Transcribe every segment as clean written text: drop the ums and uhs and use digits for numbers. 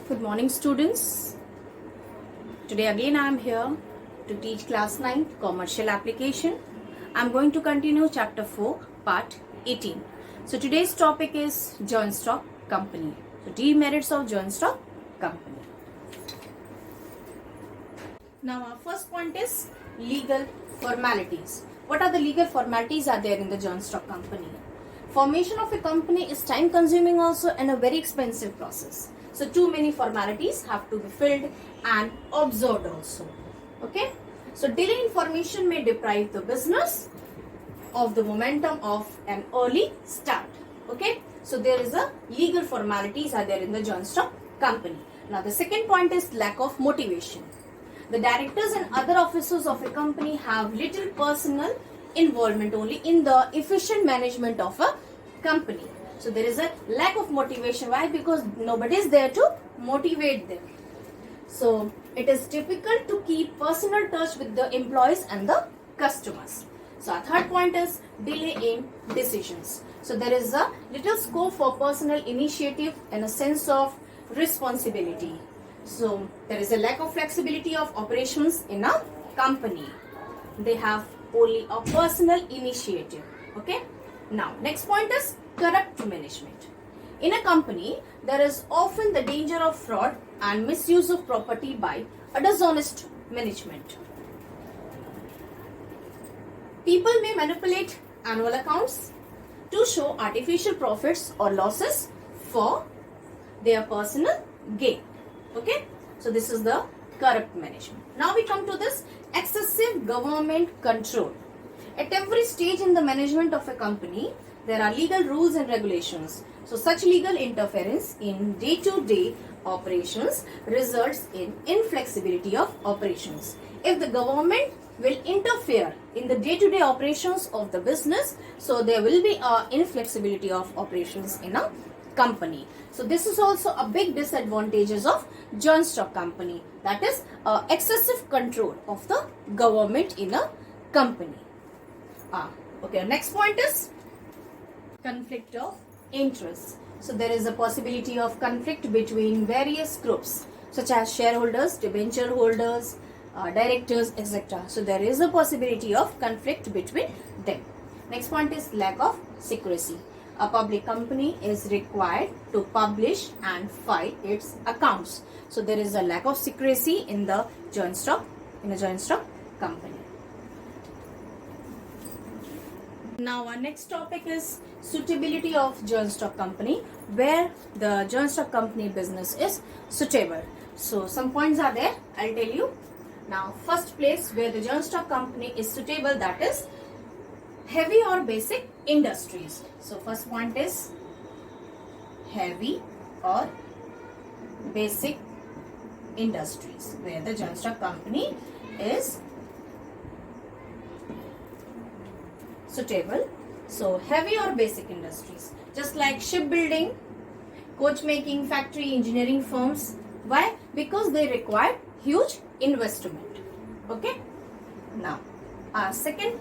Good morning, students. Today again I am here to teach class 9 commercial application. I am going to continue chapter 4 part 18. So today's topic is joint stock company. So demerits of joint stock company. Now our first point is legal formalities. What are the legal formalities are there in the joint stock company? Formation of a company is time consuming also and a very expensive process. So too many formalities have to be filled and observed also. Okay. So delay in formation may deprive the business of the momentum of an early start. Okay. So there is a legal formalities are there in the joint stock company. Now the second point is lack of motivation. The directors and other officers of a company have little personal involvement only in the efficient management of a company. So there is a lack of motivation. Why? Because nobody is there to motivate them. So it is difficult to keep personal touch with the employees and the customers. So our third point is delay in decisions. So there is a little scope for personal initiative and a sense of responsibility. So there is a lack of flexibility of operations in a company. They have only a personal initiative. Okay. Now next point is corrupt management. In a company, there is often the danger of fraud and misuse of property by a dishonest management. People may manipulate annual accounts to show artificial profits or losses for their personal gain. Okay, so this is the corrupt management. Now we come to this excessive government control. At every stage in the management of a company, there are legal rules and regulations. So such legal interference in day-to-day operations results in inflexibility of operations. If the government will interfere in the day-to-day operations of the business, so there will be a inflexibility of operations in a company. So this is also a big disadvantages of joint stock company, that is excessive control of the government in a company. Okay, next point is conflict of interest. So there is a possibility of conflict between various groups such as shareholders, debenture holders, directors, etc. So there is a possibility of conflict between them. Next point is lack of secrecy. A public company is required to publish and file its accounts. So there is a lack of secrecy in the joint stock company. Now our next topic is suitability of joint stock company, where the joint stock company business is suitable. So some points are there, I'll tell you. Now first place where the joint stock company is suitable, that is heavy or basic industries. So first point is heavy or basic industries, where the joint stock company is suitable. So heavy or basic industries, just like shipbuilding, coach making, factory, engineering firms. Why? Because they require huge investment. Okay. Now our second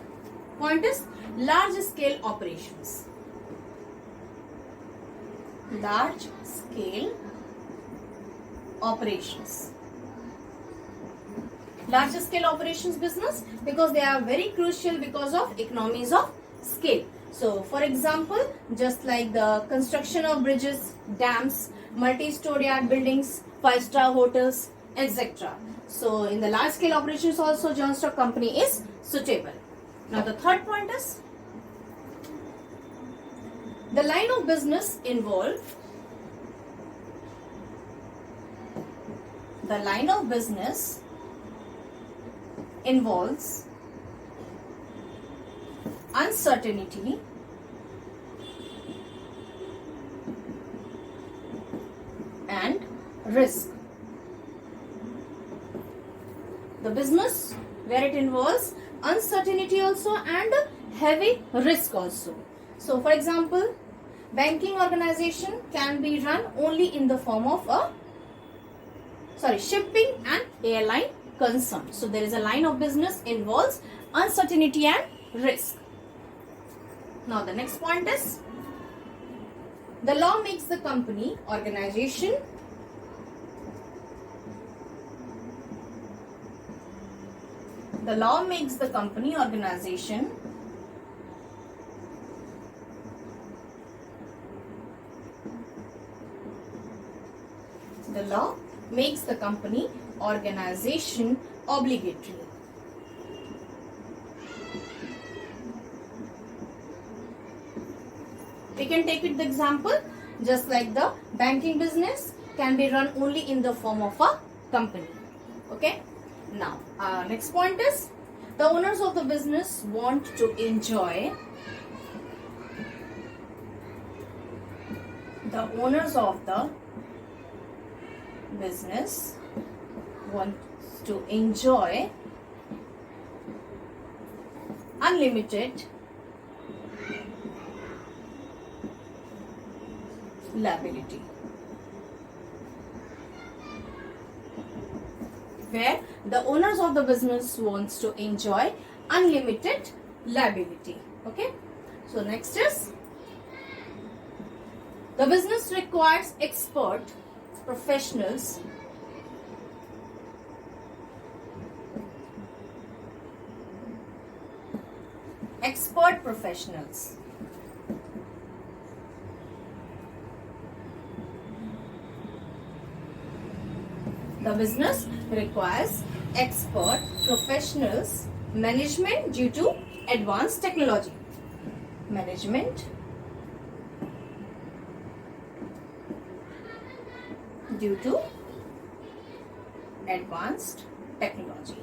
point is large scale operations. Large scale operations. Large scale operations business, because they are very crucial because of economies of scale. So for example, just like the construction of bridges, dams, multi-story buildings, 5-star hotels, etc. So in the large scale operations also joint stock company is suitable. Now the third point is the line of business involved. The line of business involves uncertainty and risk. The business where it involves uncertainty also and heavy risk also. So for example, banking organization can be run only in the form of shipping and airline concern. So there is a line of business involves uncertainty and risk. Now the next point is the law makes the company organization The law makes the company organization obligatory. We can take it the example, just like the banking business can be run only in the form of a company. Okay. Now, next point is the owners of the business want to enjoy. The owners of the business want to enjoy unlimited liability, where the owners of the business wants to enjoy unlimited liability. Okay. So next is the business requires expert professionals The business requires expert professionals, management due to advanced technology. Management due to advanced technology.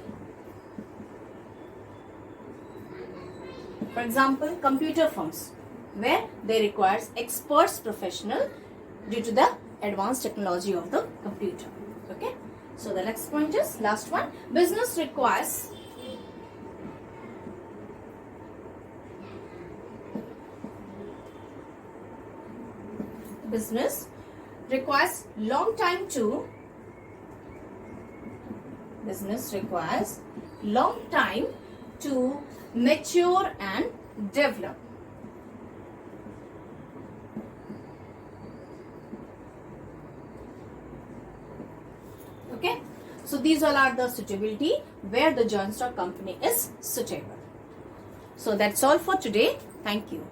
For example, computer firms, where they requires experts professional due to the advanced technology of the computer. Okay. So the next point is last one. Business requires long time to mature and develop. Okay, so these all are the suitability where the joint stock company is suitable. So that's all for today. Thank you.